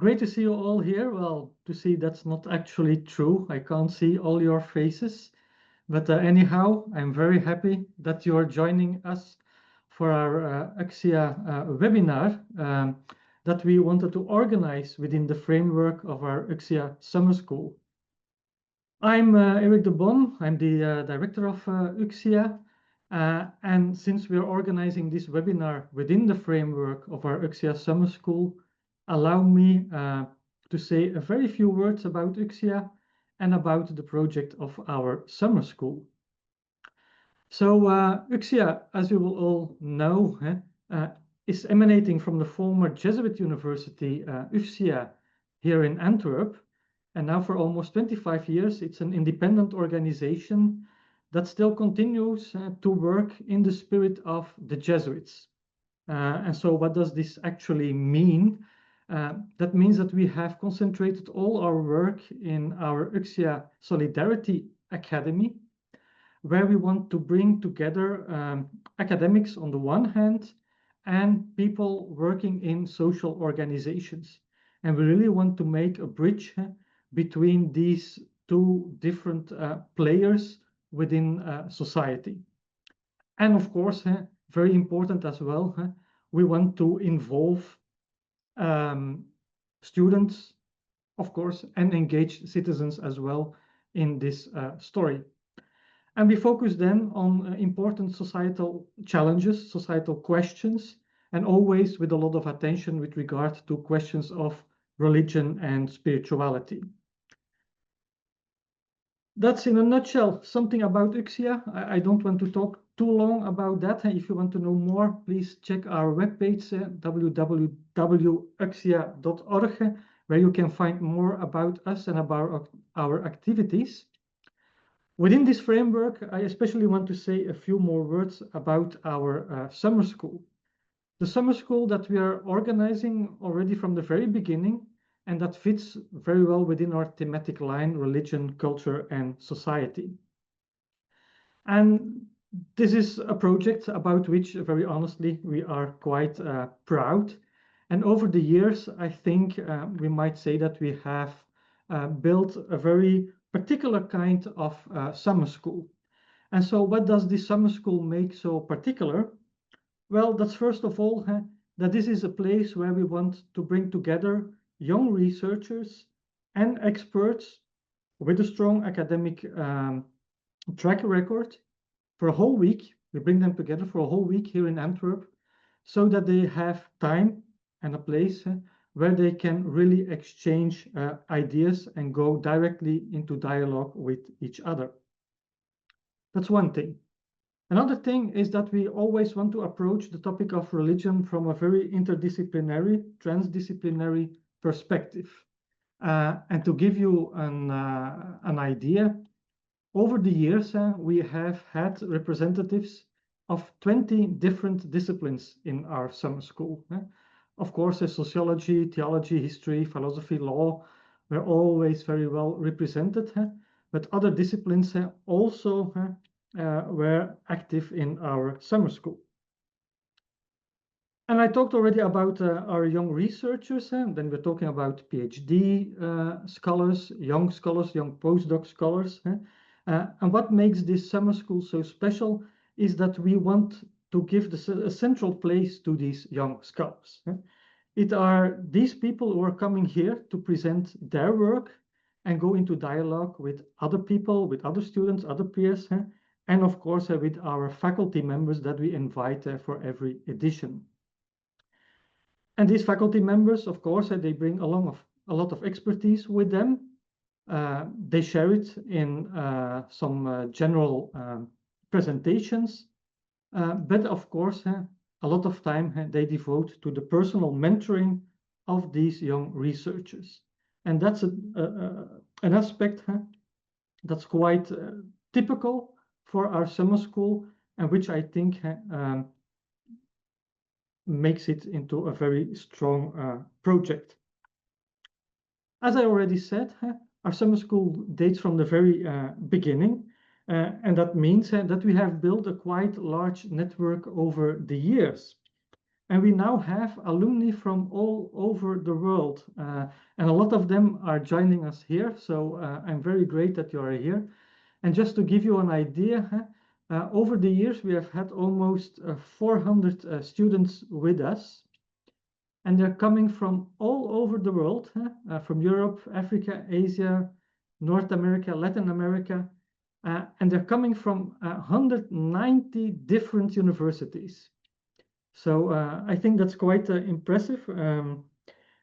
great to see you all here. Well, to see that's not actually true. I can't see all your faces. But anyhow, I'm very happy that you are joining us for our UCSIA webinar that we wanted to organize within the framework of our UCSIA Summer School. I'm Erik De Bom. I'm the director of UCSIA. And since we're organizing this webinar within the framework of our UCSIA Summer School, allow me to say a very few words about UCSIA and about the project of our summer school. So UCSIA, as you will all know, is emanating from the former Jesuit University, UCSIA, here in Antwerp. And now for almost 25 years, it's an independent organization that still continues to work in the spirit of the Jesuits. And so what does this actually mean? That means that we have concentrated all our work in our UCSIA Solidarity Academy, where we want to bring together academics on the one hand and people working in social organizations. And we really want to make a bridge between these two different players within society. And of course, very important as well, we want to involve students, of course, and engage citizens as well in this story. And we focus then on important societal challenges, societal questions, and always with a lot of attention with regard to questions of religion and spirituality. That's in a nutshell something about UCSIA. I don't want to talk too long about that. If you want to know more, please check our webpage, www.ucsia.org, where you can find more about us and about our activities. Within this framework, I especially want to say a few more words about our summer school. The summer school that we are organizing already from the very beginning, and that fits very well within our thematic line, religion, culture, and society. And this is a project about which, very honestly, we are quite proud. And over the years, I think we might say that we have built a very particular kind of summer school. And so what does this summer school make so particular? Well, that's first of all, that this is a place where we want to bring together young researchers and experts with a strong academic track record for a whole week. We bring them together for a whole week here in Antwerp so that they have time and a place where they can really exchange ideas and go directly into dialogue with each other. That's one thing. Another thing is that we always want to approach the topic of religion from a very interdisciplinary, transdisciplinary perspective. And to give you an idea, over the years, we have had representatives of 20 different disciplines in our summer school. Of course, sociology, theology, history, philosophy, law were always very well represented, but other disciplines also were active in our summer school. And I talked already about our young researchers, then we're talking about PhD scholars, young postdoc scholars. And what makes this summer school so special is that we want to give a central place to these young scholars. It are these people who are coming here to present their work and go into dialogue with other people, with other students, other peers, and of course with our faculty members that we invite for every edition. And these faculty members, of course, they bring along a lot of expertise with them. They share it in some general presentations, but of course, a lot of time they devote to the personal mentoring of these young researchers. And that's an aspect that's quite typical for our summer school, and which I think makes it into a very strong project. As I already said, our summer school dates from the very beginning, and that means that we have built a quite large network over the years. And we now have alumni from all over the world. And a lot of them are joining us here. So I'm very great that you are here. And just to give you an idea, over the years, we have had almost 400 students with us. And they're coming from all over the world, from Europe, Africa, Asia, North America, Latin America. And they're coming from 190 different universities. So I think that's quite impressive.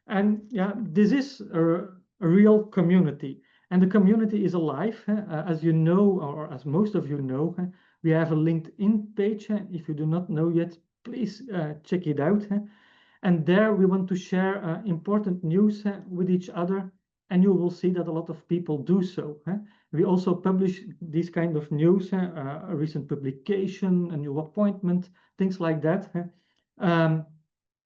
And yeah, this is a real community. And the community is alive. As you know, or as most of you know, we have a LinkedIn page. If you do not know yet, please check it out. And there we want to share important news with each other. And you will see that a lot of people do so. We also publish these kind of news, a recent publication, a new appointment, things like that.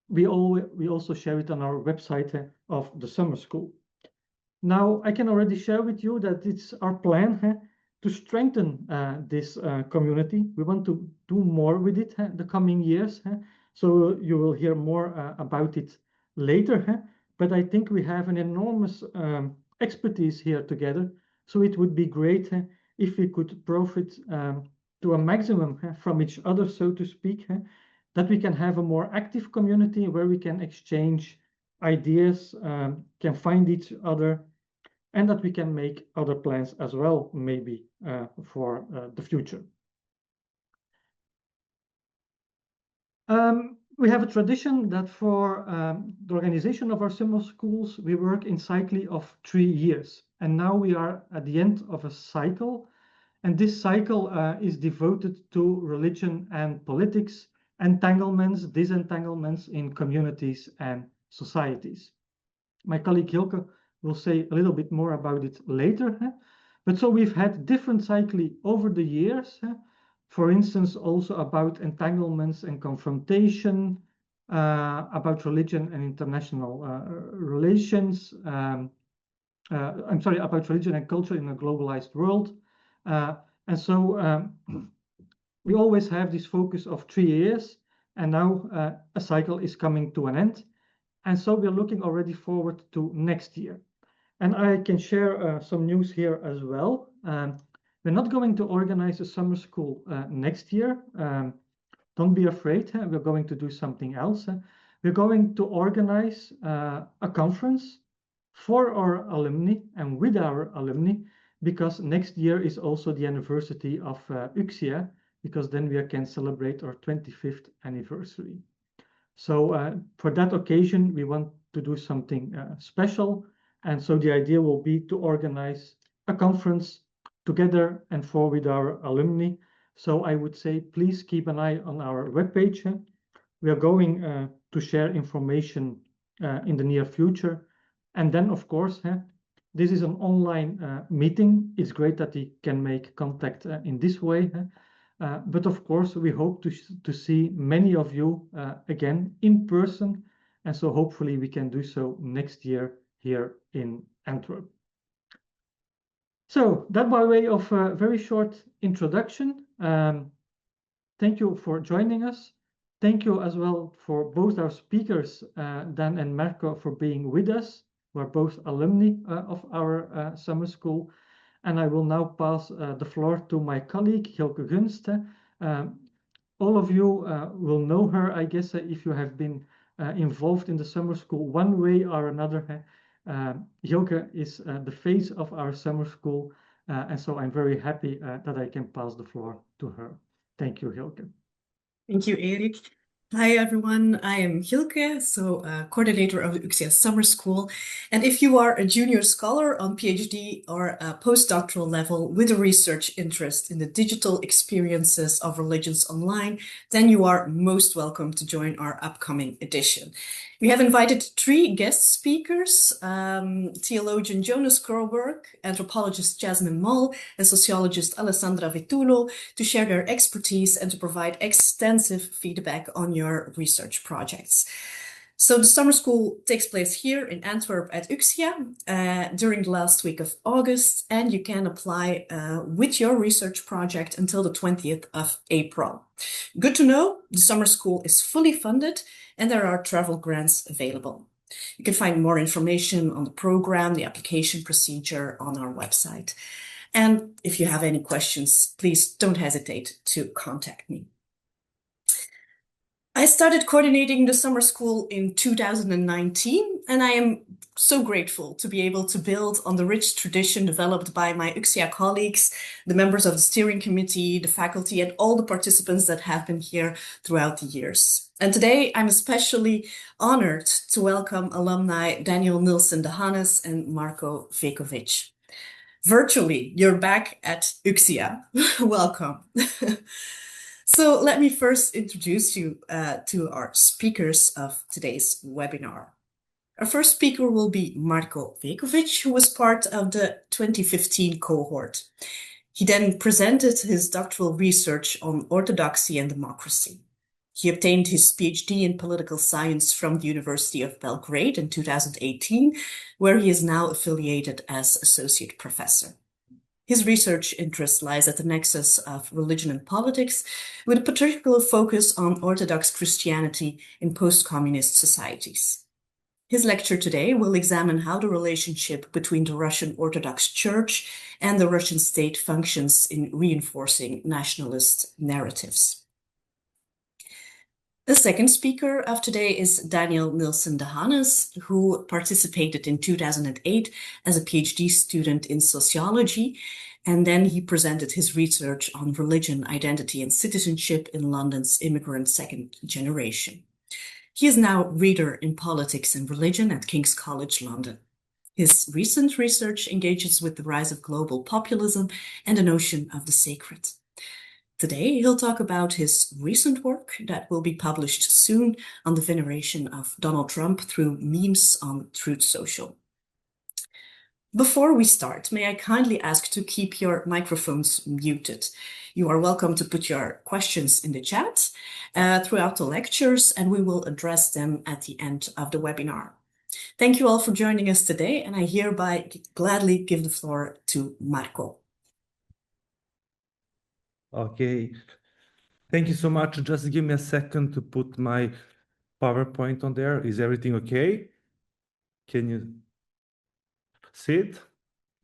We also share it on our website of the summer school. Now, I can already share with you that it's our plan to strengthen this community. We want to do more with it the coming years. So you will hear more about it later. But I think we have an enormous expertise here together. So it would be great if we could profit to a maximum from each other, so to speak, that we can have a more active community where we can exchange ideas, can find each other, and that we can make other plans as well, maybe for the future. We have a tradition that for the organization of our summer schools, we work in cycles of 3 years. And now we are at the end of a cycle. And this cycle is devoted to religion and politics, entanglements, disentanglements in communities and societies. My colleague Gilke will say a little bit more about it later. But so we've had different cycles over the years. For instance, also about entanglements and confrontation, about religion and international relations. I'm sorry, about religion and culture in a globalized world. And so we always have this focus of 3 years, and now a cycle is coming to an end. And so we're looking already forward to next year. And I can share some news here as well. We're not going to organize a summer school next year. Don't be afraid, we're going to do something else. We're going to organize a conference for our alumni and with our alumni, because next year is also the anniversary of UCSIA, because then we can celebrate our 25th anniversary. So for that occasion, we want to do something special. And so the idea will be to organize a conference together and for with our alumni. So I would say, please keep an eye on our webpage. We are going to share information in the near future. And then, of course, this is an online meeting. It's great that we can make contact in this way. But of course, we hope to see many of you again in person. And so hopefully we can do so next year here in Antwerp. So that by way of a very short introduction. Thank you for joining us. Thank you as well for both our speakers, Dan and Marko, for being with us. We're both alumni of our summer school. And I will now pass the floor to my colleague, Gilke Gunst. All of you will know her, I guess, if you have been involved in the summer school one way or another. Gilke is the face of our summer school. And so I'm very happy that I can pass the floor to her. Thank you, Gilke. Thank you, Erik. Hi, everyone. I am Gilke, coordinator of the UCSIA Summer School. And if you are a junior scholar on PhD or a postdoctoral level with a research interest in the digital experiences of religions online, then you are most welcome to join our upcoming edition. We have invited 3 guest speakers, theologian Jonas Kroberg, anthropologist Jasmine Moll, and sociologist Alessandra Vitulo, to share their expertise and to provide extensive feedback on your research projects. So the summer school takes place here in Antwerp at UCSIA during the last week of August, and you can apply with your research project until the 20th of April. Good to know, the summer school is fully funded and there are travel grants available. You can find more information on the program, the application procedure on our website. And if you have any questions, please don't hesitate to contact me. I started coordinating the summer school in 2019, and I am so grateful to be able to build on the rich tradition developed by my UCSIA colleagues, the members of the steering committee, the faculty, and all the participants that have been here throughout the years. And today, I'm especially honored to welcome alumni Daniel Nilsson DeHanas and Marko Veković. Virtually, you're back at UCSIA. Welcome. So let me first introduce you to our speakers of today's webinar. Our first speaker will be Marko Veković, who was part of the 2015 cohort. He then presented his doctoral research on orthodoxy and democracy. He obtained his PhD in political science from the University of Belgrade in 2018, where he is now affiliated as associate professor. His research interest lies at the nexus of religion and politics, with a particular focus on Orthodox Christianity in post-communist societies. His lecture today will examine how the relationship between the Russian Orthodox Church and the Russian state functions in reinforcing nationalist narratives. The second speaker of today is Daniel Nilsson DeHanas, who participated in 2008 as a PhD student in sociology, and then he presented his research on religion, identity, and citizenship in London's immigrant second generation. He is now reader in politics and religion at King's College London. His recent research engages with the rise of global populism and the notion of the sacred. Today, he'll talk about his recent work that will be published soon on the veneration of Donald Trump through memes on Truth Social. Before we start, may I kindly ask to keep your microphones muted. You are welcome to put your questions in the chat throughout the lectures, and we will address them at the end of the webinar. Thank you all for joining us today, and I hereby gladly give the floor to Marko. Okay, thank you so much. Just give me a second to put my PowerPoint on there. Is everything okay? Can you see it?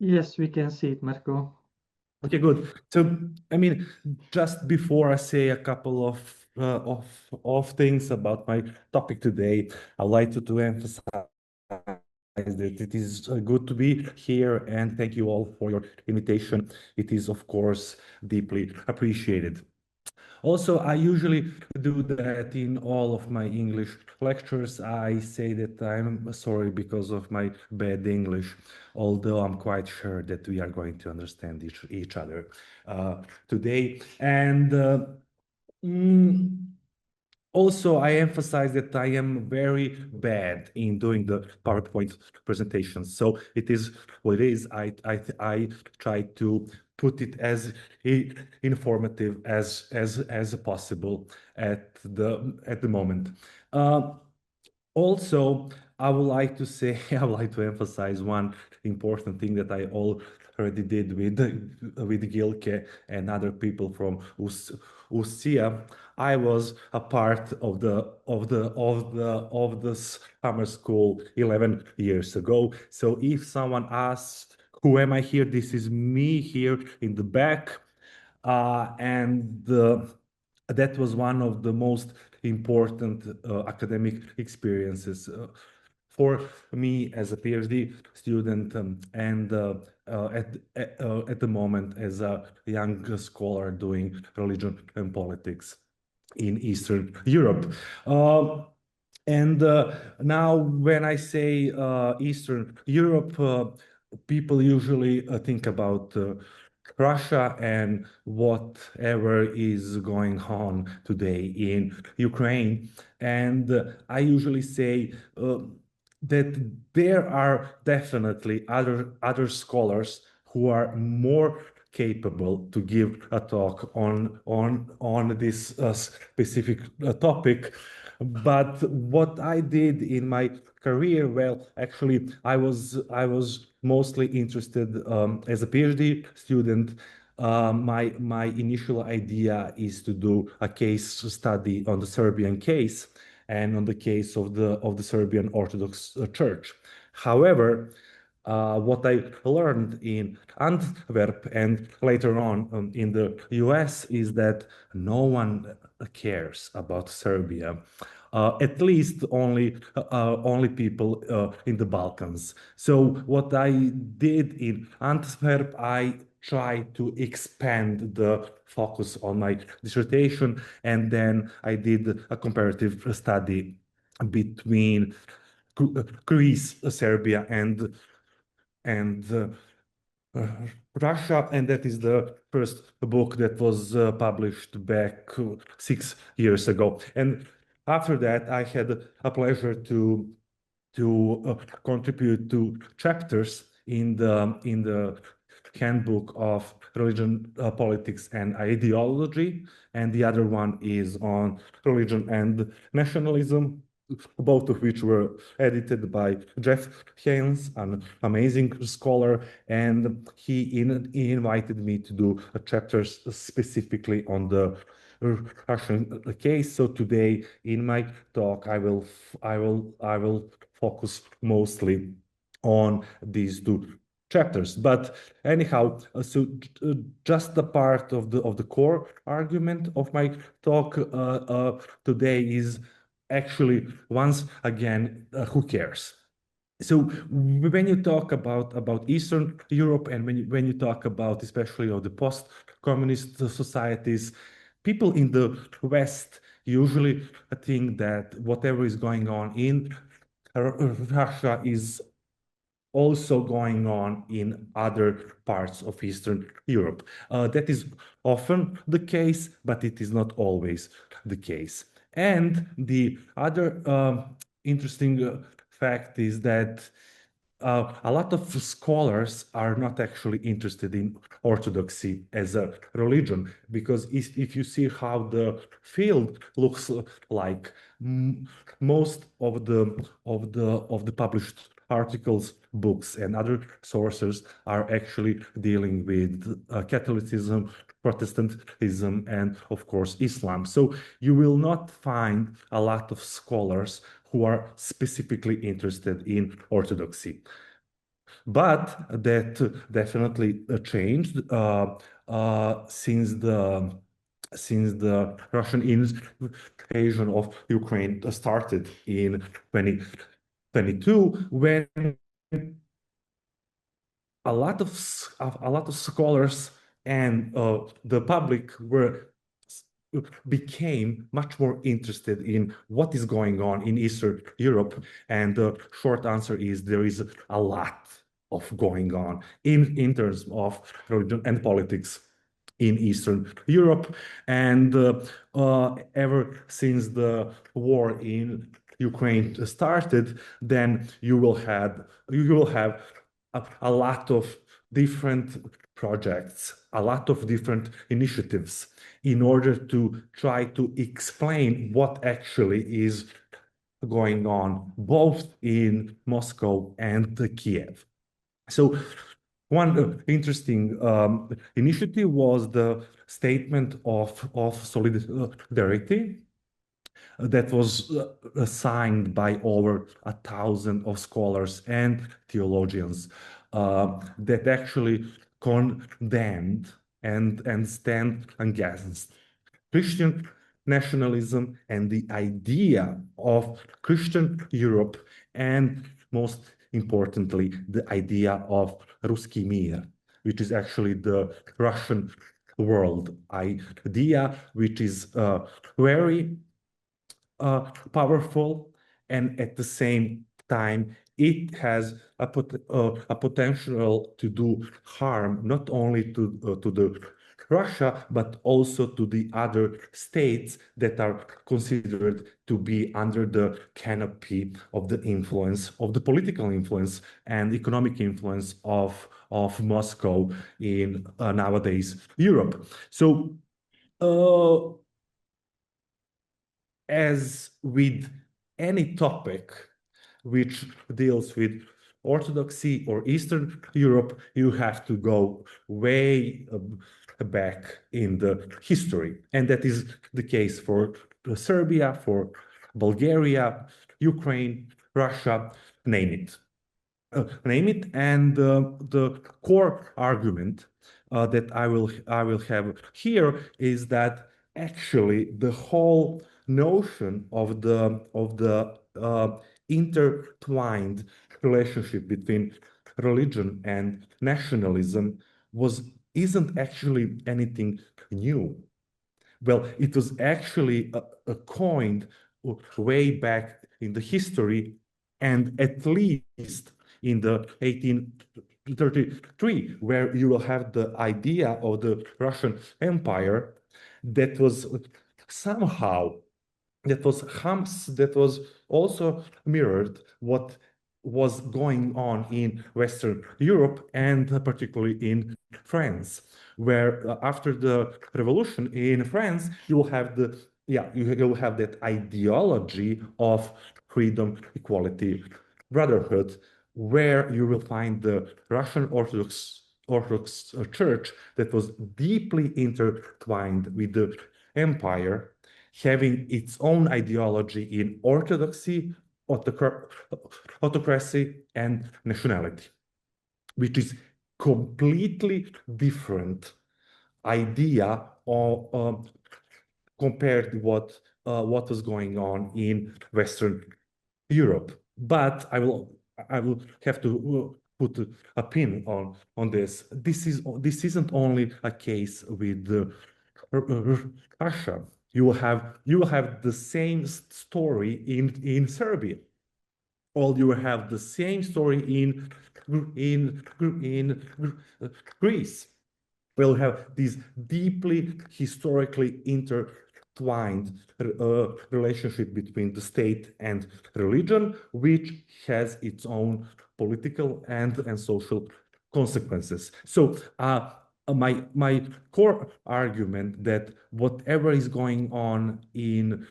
Yes, we can see it, Marko. Okay, good. So, I mean, just before I say a couple of things about my topic today, I'd like to emphasize that it is good to be here, and thank you all for your invitation. It is, of course, deeply appreciated. Also, I usually do that in all of my English lectures. I say that I'm sorry because of my bad English, although I'm quite sure that we are going to understand each other today. And also, I emphasize that I am very bad in doing the PowerPoint presentations. So it is what it is. I try to put it as informative as possible at the moment. Also, I would like to say, I would like to emphasize one important thing that I already did with Gilke and other people from UCSIA. I was a part of the summer school 11 years ago. So if someone asks, who am I here? This is me here in the back. That was one of the most important academic experiences for me as a PhD student and at the moment as a young scholar doing religion and politics in Eastern Europe. Now when I say Eastern Europe, people usually think about Russia and whatever is going on today in Ukraine. And I usually say that there are definitely other scholars who are more capable to give a talk on this specific topic. But what I did in my career, well, actually, I was mostly interested as a PhD student. My initial idea is to do a case study on the Serbian case and on the case of the Serbian Orthodox Church. However, what I learned in Antwerp and later on in the US is that no one cares about Serbia. At least only people in the Balkans. So what I did in Antwerp, I tried to expand the focus on my dissertation, and then I did a comparative study between Greece, Serbia, and Russia, and that is the first book that was published back 6 years ago. And after that, I had a pleasure to contribute to chapters in the handbook of religion, politics, and ideology, and the other one is on religion and nationalism, both of which were edited by Jeff Haynes, an amazing scholar, and he invited me to do chapters specifically on the Russian case. So today in my talk, I will focus mostly on these two chapters. But anyhow, so just a part of the core argument of my talk today is actually, once again, who cares? So when you talk about Eastern Europe, and when you talk about especially of the post-communist societies, people in the West usually think that whatever is going on in Russia is also going on in other parts of Eastern Europe. That is often the case, but it is not always the case. And the other interesting fact is that a lot of scholars are not actually interested in Orthodoxy as a religion, because if you see how the field looks like, most of the published articles, books, and other sources are actually dealing with Catholicism, Protestantism, and of course Islam. So you will not find a lot of scholars who are specifically interested in Orthodoxy. But that definitely changed since the Russian invasion of Ukraine started in 2022, when a lot of scholars and the public became much more interested in what is going on in Eastern Europe. And the short answer is there is a lot of going on in terms of religion and politics in Eastern Europe. And ever since the war in Ukraine started, then you will have a lot of different projects, a lot of different initiatives in order to try to explain what actually is going on both in Moscow and Kiev. So one interesting initiative was the statement of solidarity that was signed by over 1,000 of scholars and theologians that actually condemned and stand against Christian nationalism and the idea of Christian Europe, and most importantly, the idea of Russki Mir, which is actually the Russian world idea, which is very powerful, and at the same time, it has a potential to do harm not only to the Russia, but also to the other states that are considered to be under the canopy of the influence, of the political influence and economic influence of Moscow in nowadays Europe. So as with any topic which deals with Orthodoxy or Eastern Europe, you have to go way back in the history. And that is the case for Serbia, for Bulgaria, Ukraine, Russia, name it. And the core argument that I will have here is that actually the whole notion of the intertwined relationship between religion and nationalism isn't actually anything new. Well, it was actually coined way back in the history, and at least in the 1833, where you will have the idea of the Russian Empire that was somehow, that was also mirrored what was going on in Western Europe and particularly in France, where after the revolution in France, you will have you'll have that ideology of freedom, equality, brotherhood, where you will find the Russian Orthodox Church that was deeply intertwined with the empire, having its own ideology in orthodoxy, autocracy, and nationality, which is completely different idea of compared to what was going on in Western Europe. But I will have to put a pin on this. This isn't only a case with Russia. You will have the same story in Serbia. Or you will have the same story in Greece. We'll have this deeply historically intertwined relationship between the state and religion, which has its own political and social consequences. So my core argument that whatever is going on in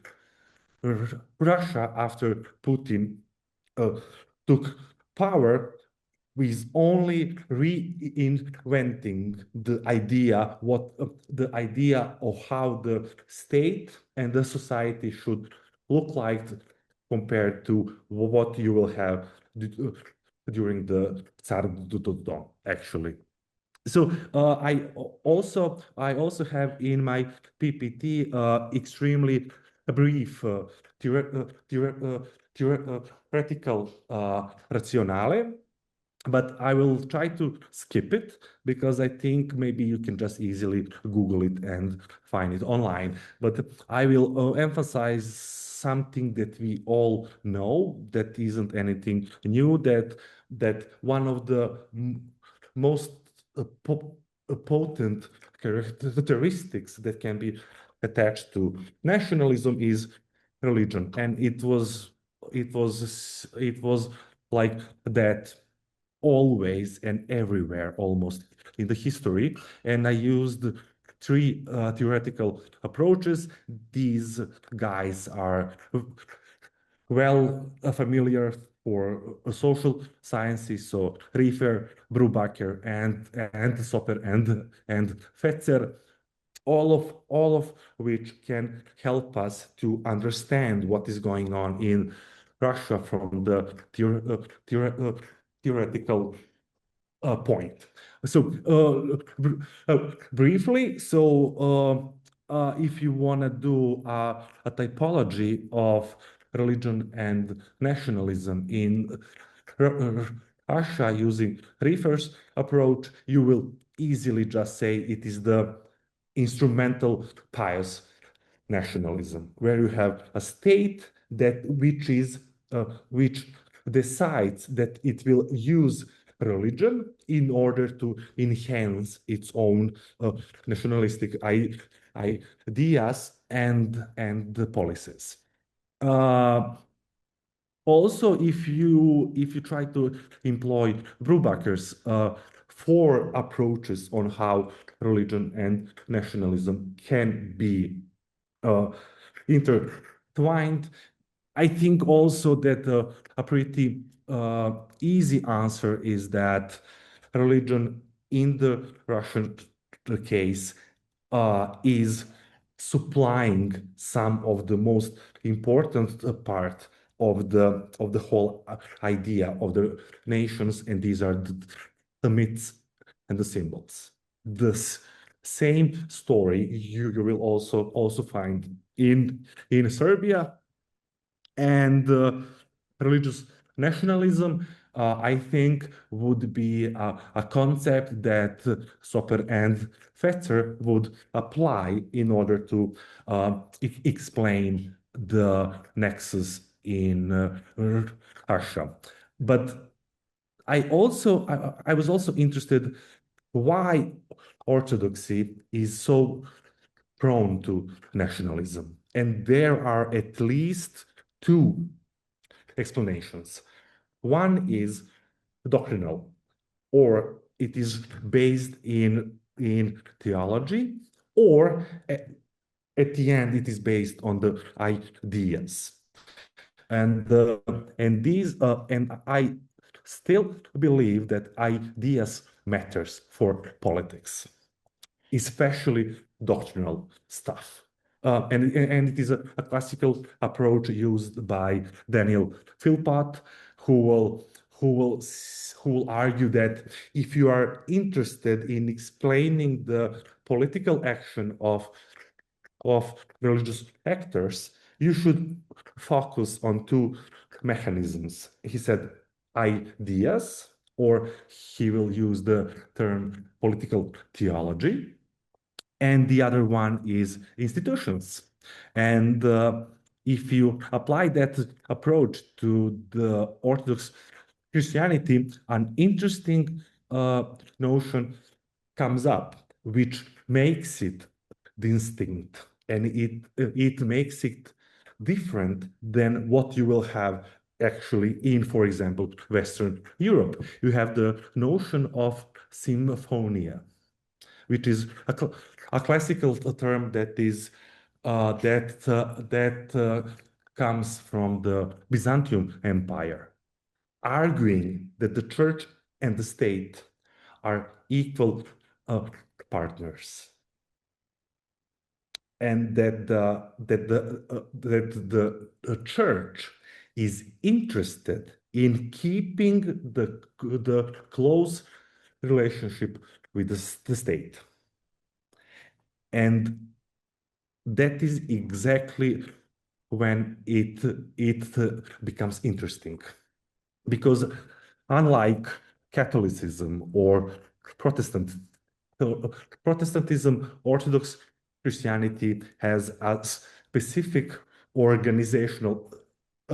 Russia after Putin took power is only reinventing the idea of how the state and the society should look like compared to what you will have during the Tsar Dodon, actually. So I also have in my PPT extremely brief theoretical rationale, but I will try to skip it because I think maybe you can just easily Google it and find it online. But I will emphasize something that we all know, that isn't anything new, that one of the most potent characteristics that can be attached to nationalism is religion, and it was like that always and everywhere almost in the history. And I used three theoretical approaches. These guys are well familiar for social sciences, so Riefer, Brubaker, and Soper and Fetzer, all of which can help us to understand what is going on in Russia from the theoretical point. So briefly, so if you want to do a typology of religion and nationalism in Russia using Riefer's approach, you will easily just say it is the instrumental pious nationalism, where you have a state which decides that it will use religion in order to enhance its own nationalistic ideas and the policies. Also, if you try to employ Brubaker's four approaches on how religion and nationalism can be intertwined. I think also that a pretty easy answer is that religion in the Russian case is supplying some of the most important part of the whole idea of the nations, and these are the myths and the symbols. This same story you will also find in Serbia, and religious nationalism, I think, would be a concept that Soper and Fetzer would apply in order to explain the nexus in Russia. But I was also interested why Orthodoxy is so prone to nationalism. And there are at least two explanations. One is doctrinal, or it is based in theology, or at the end it is based on the ideas. And I still believe that ideas matters for politics, especially doctrinal stuff. And it is a classical approach used by Daniel Philpott, who will argue that if you are interested in explaining the political action of religious actors, you should focus on two mechanisms. He said ideas, or he will use the term political theology, and the other one is institutions. And if you apply that approach to the Orthodox Christianity, an interesting notion comes up, which makes it distinct, and it makes it different than what you will have actually in, for example, Western Europe. You have the notion of symphonia, which is a classical term that is comes from the Byzantium Empire, arguing that the church and the state are equal partners, and that the church is interested in keeping the close relationship with the state. And that is exactly when it becomes interesting, because unlike Catholicism or Protestantism, Orthodox Christianity has a specific organizational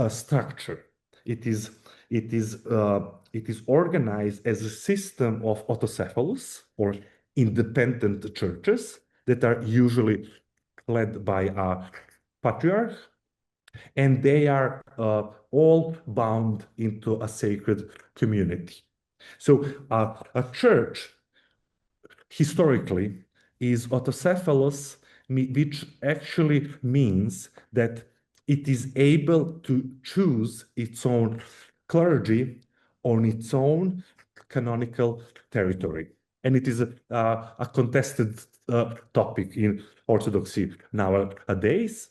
structure. It is organized as a system of autocephalous, or independent churches, that are usually led by a patriarch, and they are all bound into a sacred community. So a church historically is autocephalous, which actually means that it is able to choose its own clergy on its own canonical territory. And it is a contested topic in Orthodoxy nowadays.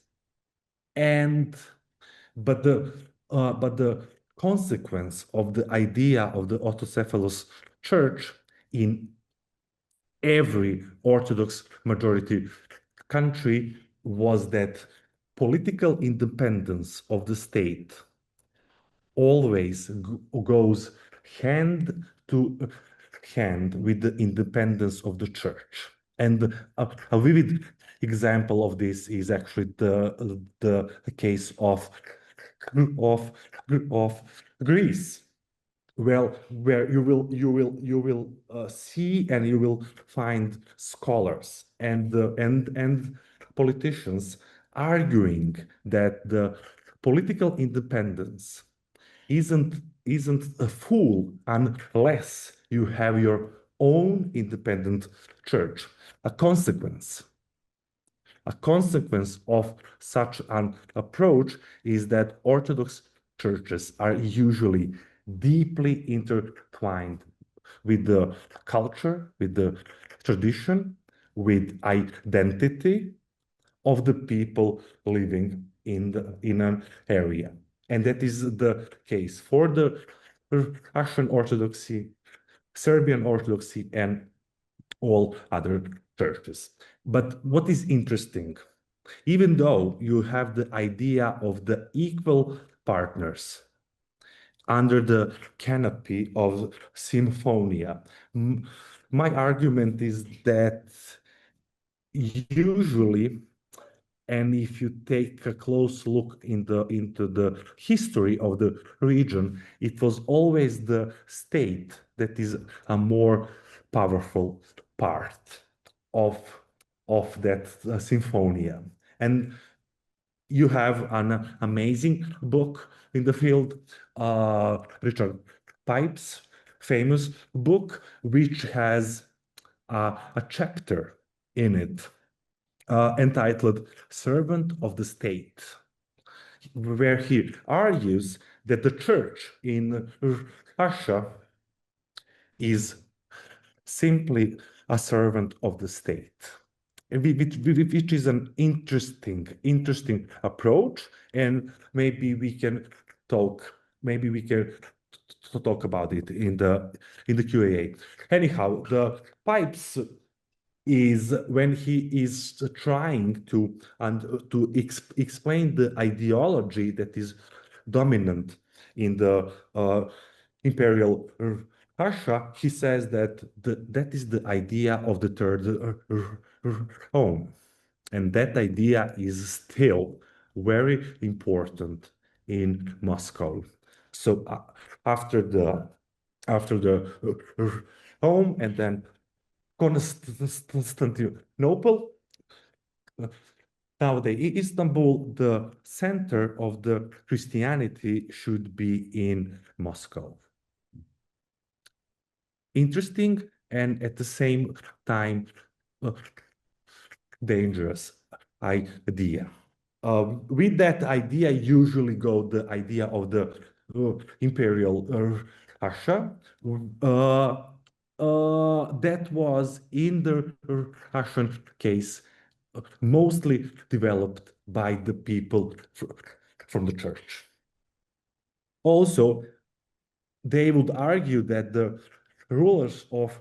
But the consequence of the idea of the autocephalous church in every Orthodox majority country was that political independence of the state always goes hand to hand with the independence of the church. And a vivid example of this is actually the case of Greece, where you will see and you will find scholars and politicians arguing that the political independence isn't a full unless you have your own independent church. A consequence A consequence of such an approach is that Orthodox churches are usually deeply intertwined with the culture, with the tradition, with identity of the people living in an area. And that is the case for the Russian Orthodoxy, Serbian Orthodoxy, and all other churches. But what is interesting, even though you have the idea of the equal partners under the canopy of Symphonia, my argument is that usually, and if you take a close look into the history of the region, it was always the state that is a more powerful part of that Symphonia. And you have an amazing book in the field, Richard Pipes' famous book, which has a chapter in it entitled Servant of the State, where he argues that the church in Russia is simply a servant of the state, which is an interesting approach, and maybe we can talk about it in the Q&A. Anyhow, the Pipes is when he is trying to explain the ideology that is dominant in the imperial Russia, he says that that is the idea of the third Rome, and that idea is still very important in Moscow. So after the Rome and then Constantinople, nowadays Istanbul, the center of the Christianity should be in Moscow. Interesting, and at the same time dangerous idea. With that idea usually go the idea of the imperial Russia. That was, in the Russian case, mostly developed by the people from the church. Also, they would argue that the rulers of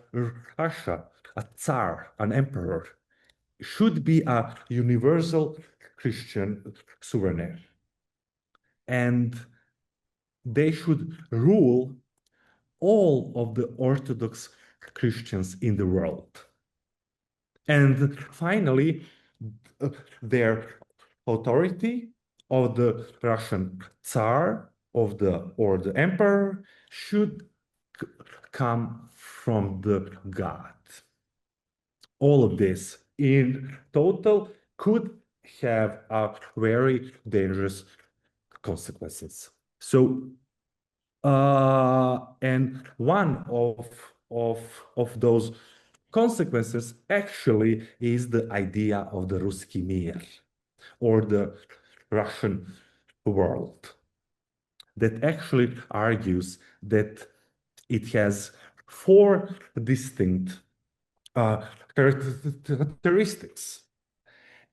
Russia, a Tsar, an emperor, should be a universal Christian sovereign, and they should rule all of the Orthodox Christians in the world. And finally, their authority of the Russian Tsar or the emperor should come from the God. All of this in total could have a very dangerous consequences. So and one of those consequences actually is the idea of the Russki Mir, or the Russian world, that actually argues that it has four distinct characteristics.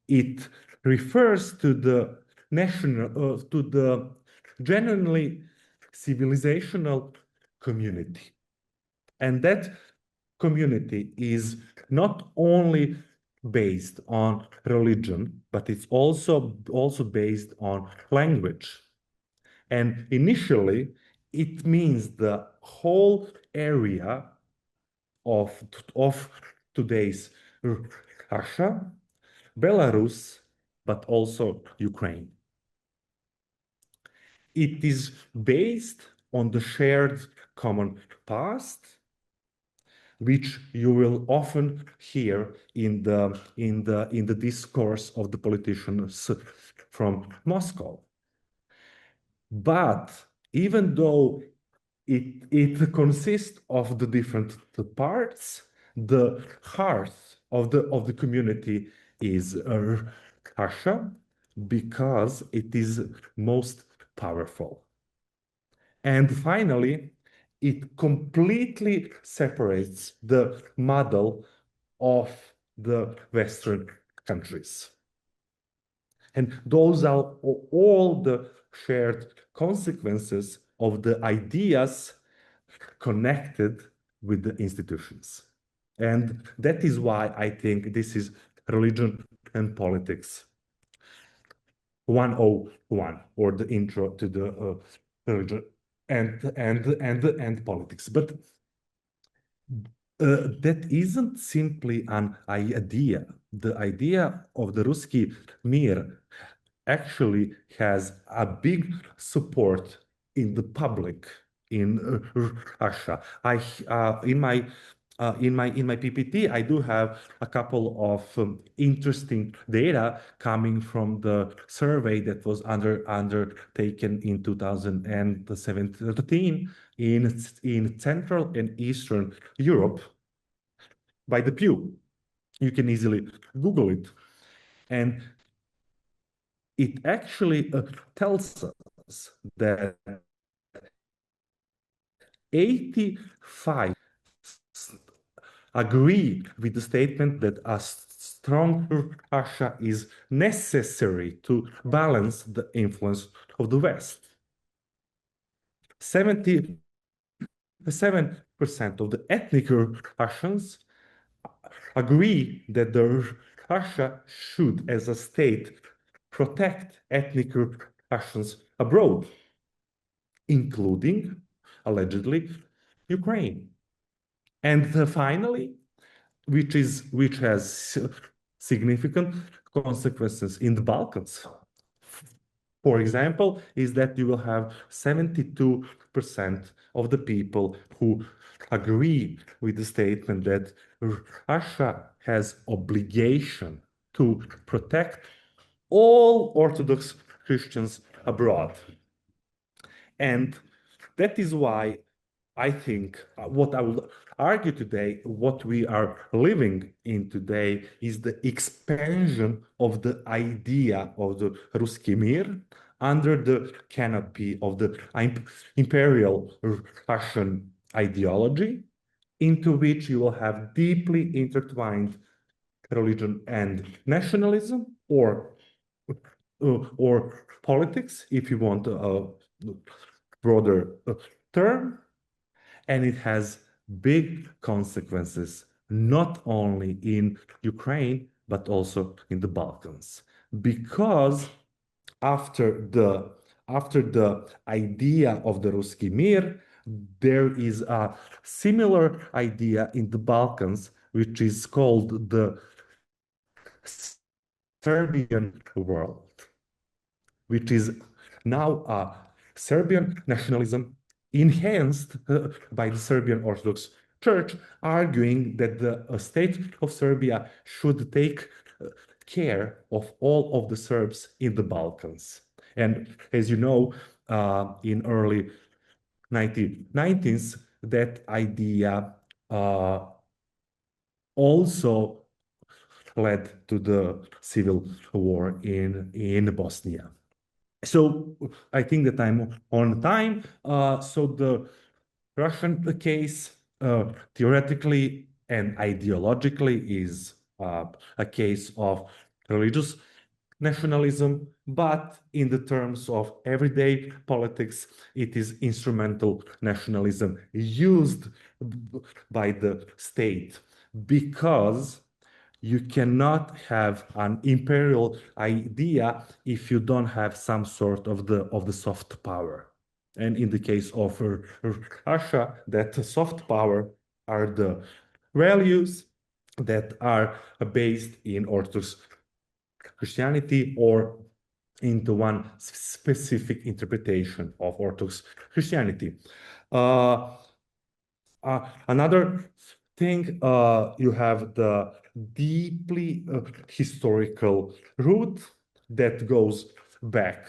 It refers to the national, to the genuinely civilizational community, and that community is not only based on religion, but it's also based on language. And initially, it means the whole area of today's Russia, Belarus, but also Ukraine. It is based on the shared common past, which you will often hear in the discourse of the politicians from Moscow. But even though it consists of the different parts, the heart of the community is Russia because it is most powerful. And finally, it completely separates the model of the Western countries. And those are all the shared consequences of the ideas connected with the institutions. And that is why I think this is Religion and Politics 101, or the intro to the religion and politics. But that isn't simply an idea. The idea of the Russki Mir actually has a big support in the public in Russia. In my PPT, I do have a couple of interesting data coming from the survey that was undertaken in 2017 in Central and Eastern Europe by the Pew. You can easily Google it. And it actually tells us that 85 agree with the statement that a strong Russia is necessary to balance the influence of the West. 77% of the ethnic Russians agree that the Russia should, as a state, protect ethnic Russians abroad, including, allegedly, Ukraine. And finally, which has significant consequences in the Balkans. For example, is that you will have 72% of the people who agree with the statement that Russia has obligation to protect all Orthodox Christians abroad. And that is why I think what I will argue today, what we are living in today, is the expansion of the idea of the Russki Mir under the canopy of the imperial Russian ideology, into which you will have deeply intertwined religion and nationalism, or politics, if you want a broader term. And it has big consequences, not only in Ukraine, but also in the Balkans. Because after the idea of the Russki Mir, there is a similar idea in the Balkans, which is called the Serbian world, which is now a Serbian nationalism enhanced by the Serbian Orthodox Church, arguing that the state of Serbia should take care of all of the Serbs in the Balkans. And as you know, in early 1990s, that idea also led to the civil war in Bosnia. So I think that I'm on time. So the Russian case, theoretically and ideologically, is a case of religious nationalism, but in the terms of everyday politics, it is instrumental nationalism used by the state, because you cannot have an imperial idea if you don't have some sort of the soft power. And in the case of Russia, that soft power are the values that are based in Orthodox Christianity, or into one specific interpretation of Orthodox Christianity. Another thing, you have the deeply historical root that goes back.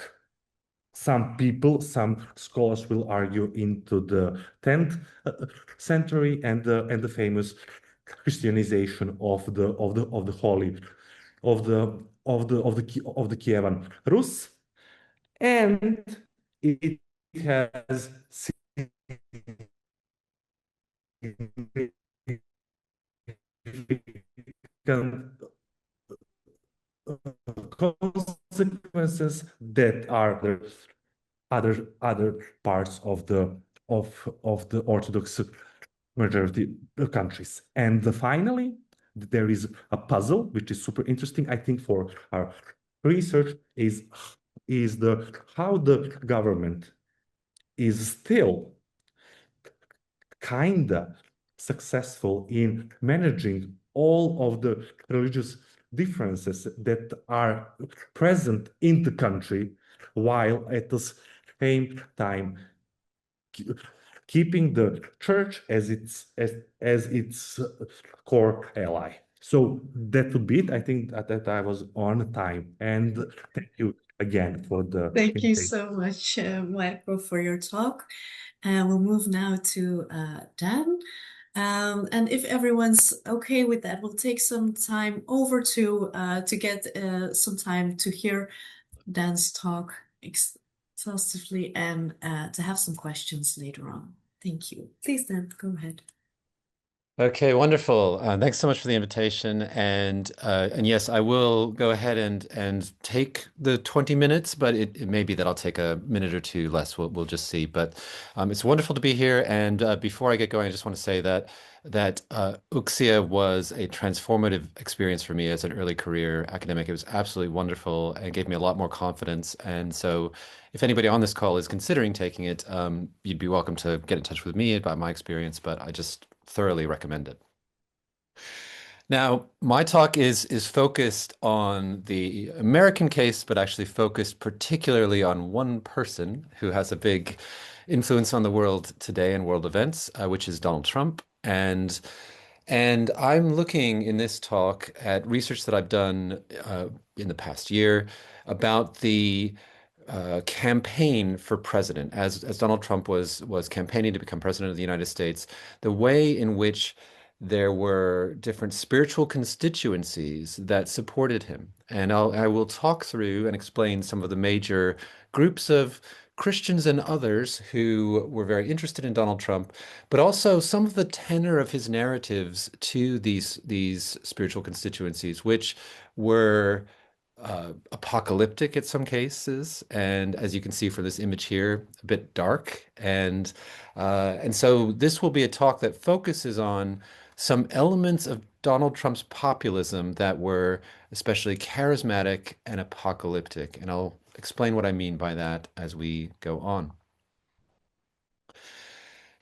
Some scholars will argue into the 10th century and the famous Christianization of the of the Kievan Rus, and it has significant consequences that are other parts of the Orthodox majority countries. And finally, there is a puzzle which is super interesting, I think, for our research is how the government is still kinda successful in managing all of the religious differences that are present in the country, while at the same time keeping the church as its core ally. So that would be it. I think that I was on time, and thank you again for the Thank you invitation. so much, Marko, for your talk. We'll move now to Dan. And if everyone's okay with that, we'll take some time over to get some time to hear Dan's talk exhaustively and to have some questions later on. Thank you. Please, Dan, go ahead. Okay, wonderful. Thanks so much for the invitation. And yes, I will go ahead and take the 20 minutes, but it may be that I'll take a minute or two less. We'll just see. But it's wonderful to be here. And before I get going, I just want to say that UCSIA was a transformative experience for me as an early career academic. It was absolutely wonderful and gave me a lot more confidence. And so if anybody on this call is considering taking it, you'd be welcome to get in touch with me about my experience, but I just thoroughly recommend it. Now, my talk is focused on the American case, but actually focused particularly on one person who has a big influence on the world today and world events, which is Donald Trump. And I'm looking in this talk at research that I've done in the past year about the campaign for president, as Donald Trump was campaigning to become president of the United States, the way in which there were different spiritual constituencies that supported him. And I will talk through and explain some of the major groups of Christians and others who were very interested in Donald Trump, but also some of the tenor of his narratives to these spiritual constituencies, which were apocalyptic in some cases, and as you can see from this image here, a bit dark. And so this will be a talk that focuses on some elements of Donald Trump's populism that were especially charismatic and apocalyptic. And I'll explain what I mean by that as we go on.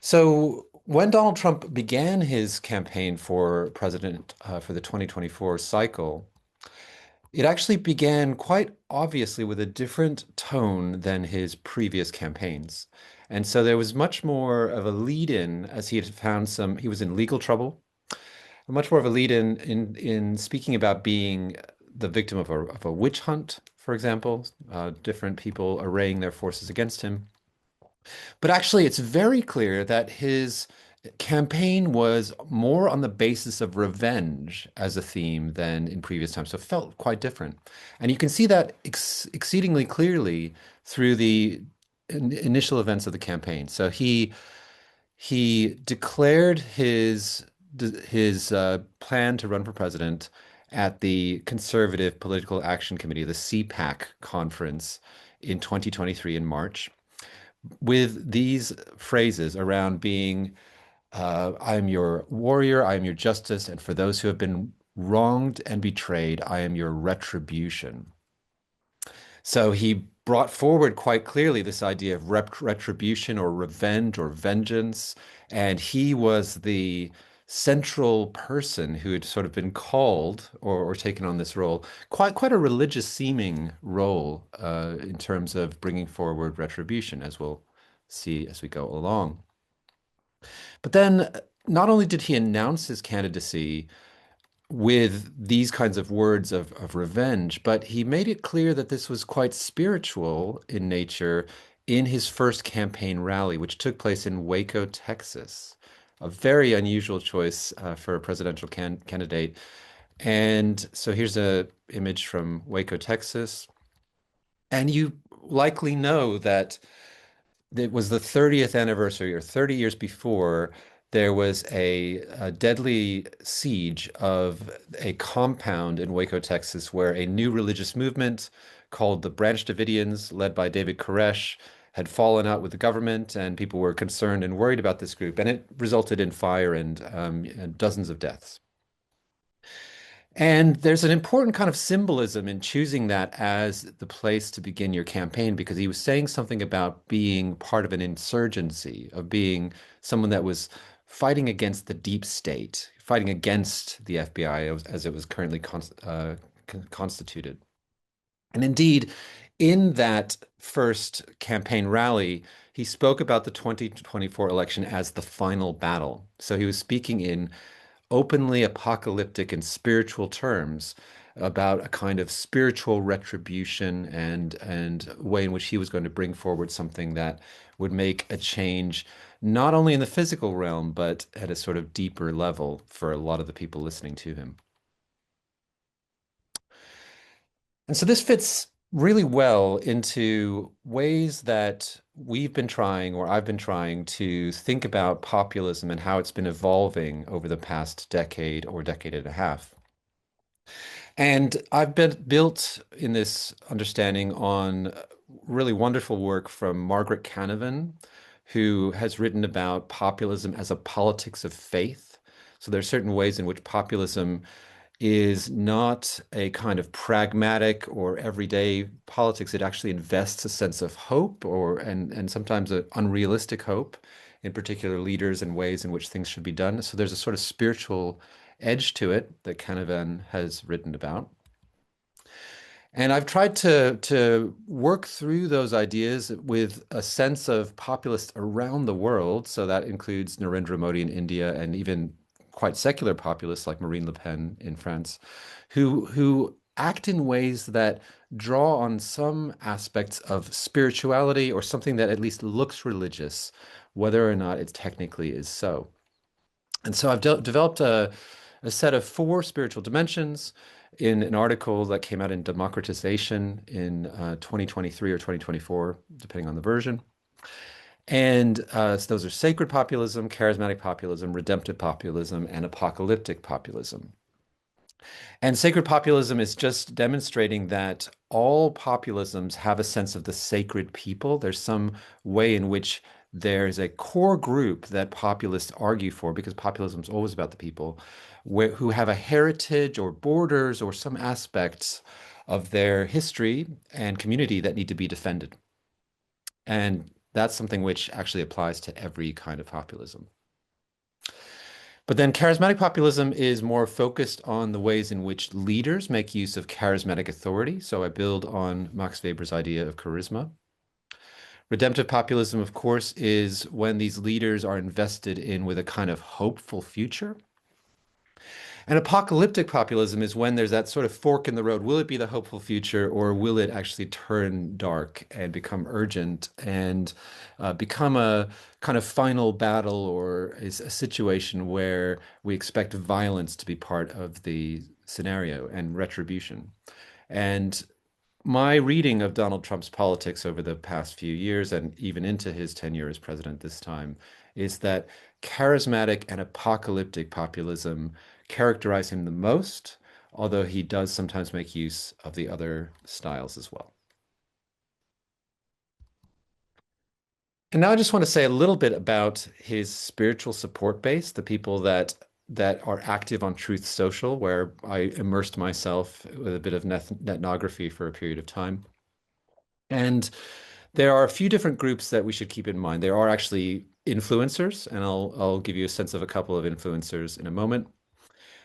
So when Donald Trump began his campaign for president for the 2024 cycle, it actually began quite obviously with a different tone than his previous campaigns. And so there was much more of a lead-in, as he had found he was in legal trouble, much more of a lead-in in speaking about being the victim of a witch hunt, for example, different people arraying their forces against him. But actually, it's very clear that his campaign was more on the basis of revenge as a theme than in previous times. So it felt quite different. And you can see that exceedingly clearly through the initial events of the campaign. So he declared his plan to run for president at the Conservative Political Action Committee, the CPAC conference in 2023 in March, with these phrases around being I am your warrior, I am your justice, and for those who have been wronged and betrayed, I am your retribution. So he brought forward quite clearly this idea of retribution or revenge or vengeance, and he was the central person who had sort of been called or taken on this role, quite a religious seeming role in terms of bringing forward retribution, as we'll see as we go along. But then not only did he announce his candidacy with these kinds of words of revenge, but he made it clear that this was quite spiritual in nature in his first campaign rally, which took place in Waco, Texas. A very unusual choice for a presidential candidate, And so here's a image from Waco, Texas. And you likely know that it was the 30th anniversary, or 30 years before, there was a deadly siege of a compound in Waco, Texas, where a new religious movement called the Branch Davidians, led by David Koresh, had fallen out with the government, and people were concerned and worried about this group, and it resulted in fire and dozens of deaths. And there's an important kind of symbolism in choosing that as the place to begin your campaign, because he was saying something about being part of an insurgency, of being someone that was fighting against the deep state, fighting against the FBI as it was currently constituted. And indeed, in that first campaign rally, he spoke about the 2024 election as the final battle. So he was speaking in openly apocalyptic and spiritual terms about a kind of spiritual retribution and way in which he was going to bring forward something that would make a change not only in the physical realm, but at a sort of deeper level for a lot of the people listening to him. And so this fits really well into ways that we've been trying, or I've been trying, to think about populism and how it's been evolving over the past decade or decade and a half. And I've been built in this understanding on really wonderful work from Margaret Canavan, who has written about populism as a politics of faith. So there are certain ways in which populism is not a kind of pragmatic or everyday politics. It actually invests a sense of hope, and sometimes an unrealistic hope in particular leaders and ways in which things should be done. So there's a sort of spiritual edge to it that Canavan has written about. And I've tried to work through those ideas with a sense of populists around the world. So that includes Narendra Modi in India, and even quite secular populists like Marine Le Pen in France, who act in ways that draw on some aspects of spirituality, or something that at least looks religious, whether or not it technically is so. And so I've developed a set of 4 spiritual dimensions in an article that came out in Democratization in 2023 or 2024, depending on the version. And so those are sacred populism, charismatic populism, redemptive populism, and apocalyptic populism. And sacred populism is just demonstrating that all populisms have a sense of the sacred people. There's some way in which there's a core group that populists argue for, because populism is always about the people, who have a heritage or borders or some aspects of their history and community that need to be defended. And that's something which actually applies to every kind of populism. But then charismatic populism is more focused on the ways in which leaders make use of charismatic authority. So I build on Max Weber's idea of charisma. Redemptive populism, of course, is when these leaders are invested in with a kind of hopeful future. And apocalyptic populism is when there's that sort of fork in the road. Will it be the hopeful future, or will it actually turn dark and become urgent and become a kind of final battle, or is a situation where we expect violence to be part of the scenario and retribution? And my reading of Donald Trump's politics over the past few years, and even into his tenure as president this time, is that charismatic and apocalyptic populism characterize him the most, although he does sometimes make use of the other styles as well. And now I just want to say a little bit about his spiritual support base, the people that are active on Truth Social, where I immersed myself with a bit of ethnography for a period of time. And there are a few different groups that we should keep in mind. There are actually influencers, and I'll give you a sense of a couple of influencers in a moment.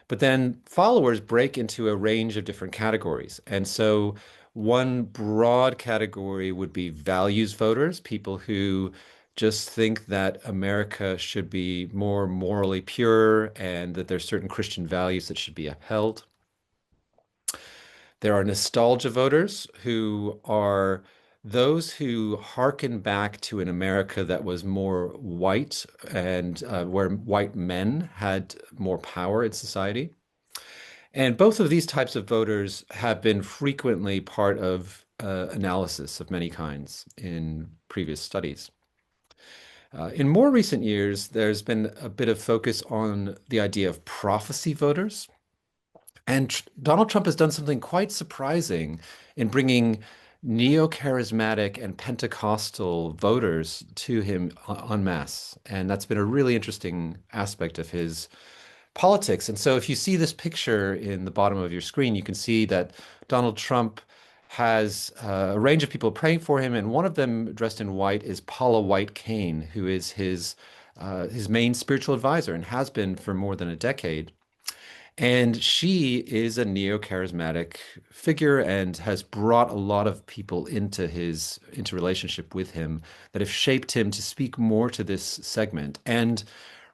But then followers break into a range of different categories. And so one broad category would be values voters, people who just think that America should be more morally pure and that there's certain Christian values that should be upheld. There are nostalgia voters, who are those who hearken back to an America that was more white, and where white men had more power in society. And both of these types of voters have been frequently part of analysis of many kinds in previous studies. In more recent years, there's been a bit of focus on the idea of prophecy voters. And Donald Trump has done something quite surprising in bringing neo-charismatic and Pentecostal voters to him en masse. And that's been a really interesting aspect of his politics. And so if you see this picture in the bottom of your screen, you can see that Donald Trump has a range of people praying for him, and one of them dressed in white is Paula White Cain, who is his main spiritual advisor and has been for more than a decade. And she is a neo-charismatic figure and has brought a lot of people into relationship with him that have shaped him to speak more to this segment. And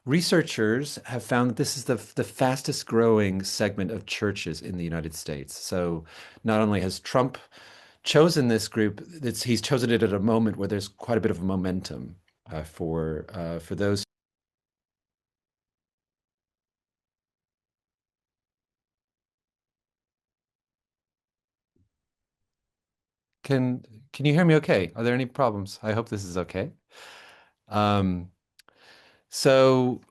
researchers have found that this is the fastest growing segment of churches in the United States. So not only has Trump chosen this group, he's chosen it at a moment where there's quite a bit of momentum for those. Can you hear me okay? Are there any problems? I hope this is okay. Um, so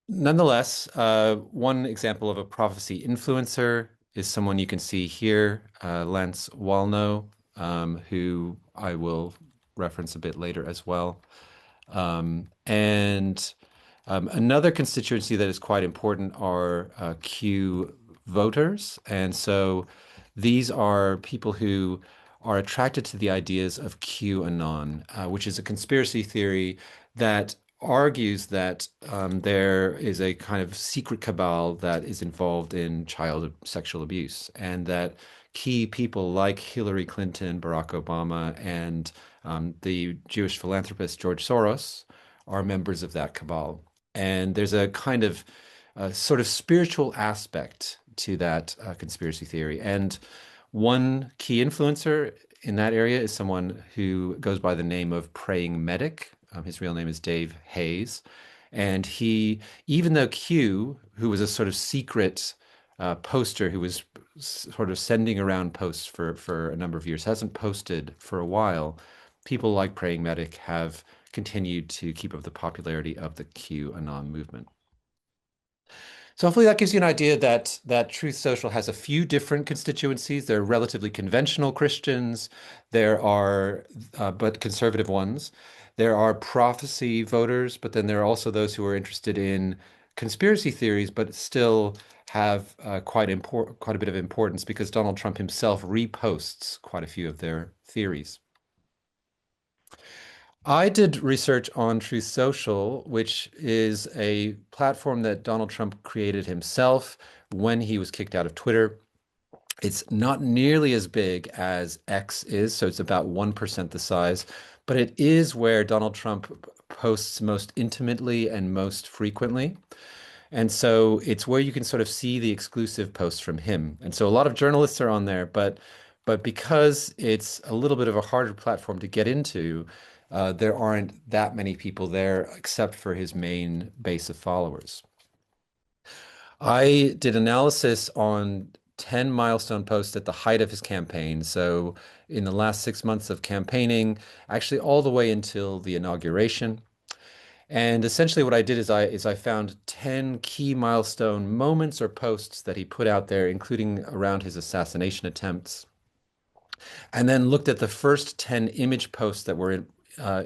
nonetheless, one example of a prophecy influencer is someone you can see here, Lance Wallno, who I will reference a bit later as well. And another constituency that is quite important are Q voters. And so these are people who are attracted to the ideas of QAnon, which is a conspiracy theory that argues that there is a kind of secret cabal that is involved in child sexual abuse, and that key people like Hillary Clinton, Barack Obama, and the Jewish philanthropist George Soros are members of that cabal. And there's a kind of sort of spiritual aspect to that conspiracy theory. And one key influencer in that area is someone who goes by the name of Praying Medic. His real name is Dave Hayes. And he, even though Q, who was a sort of secret poster who was sort of sending around posts for a number of years, hasn't posted for a while, people like Praying Medic have continued to keep up the popularity of the QAnon movement. So hopefully that gives you an idea that Truth Social has a few different constituencies. There are relatively conventional Christians. There are, but conservative ones. There are prophecy voters, but then there are also those who are interested in conspiracy theories, but still have quite a bit of importance because Donald Trump himself reposts quite a few of their theories. I did research on Truth Social, which is a platform that Donald Trump created himself when he was kicked out of Twitter. It's not nearly as big as X is, so it's about 1% the size, but it is where Donald Trump posts most intimately and most frequently. And so it's where you can sort of see the exclusive posts from him. And so a lot of journalists are on there, but because it's a little bit of a harder platform to get into, there aren't that many people there except for his main base of followers. I did analysis on 10 milestone posts at the height of his campaign. So in the last 6 months of campaigning, actually all the way until the inauguration. And essentially what I did is I found 10 key milestone moments or posts that he put out there, including around his assassination attempts, and then looked at the first 10 image posts that were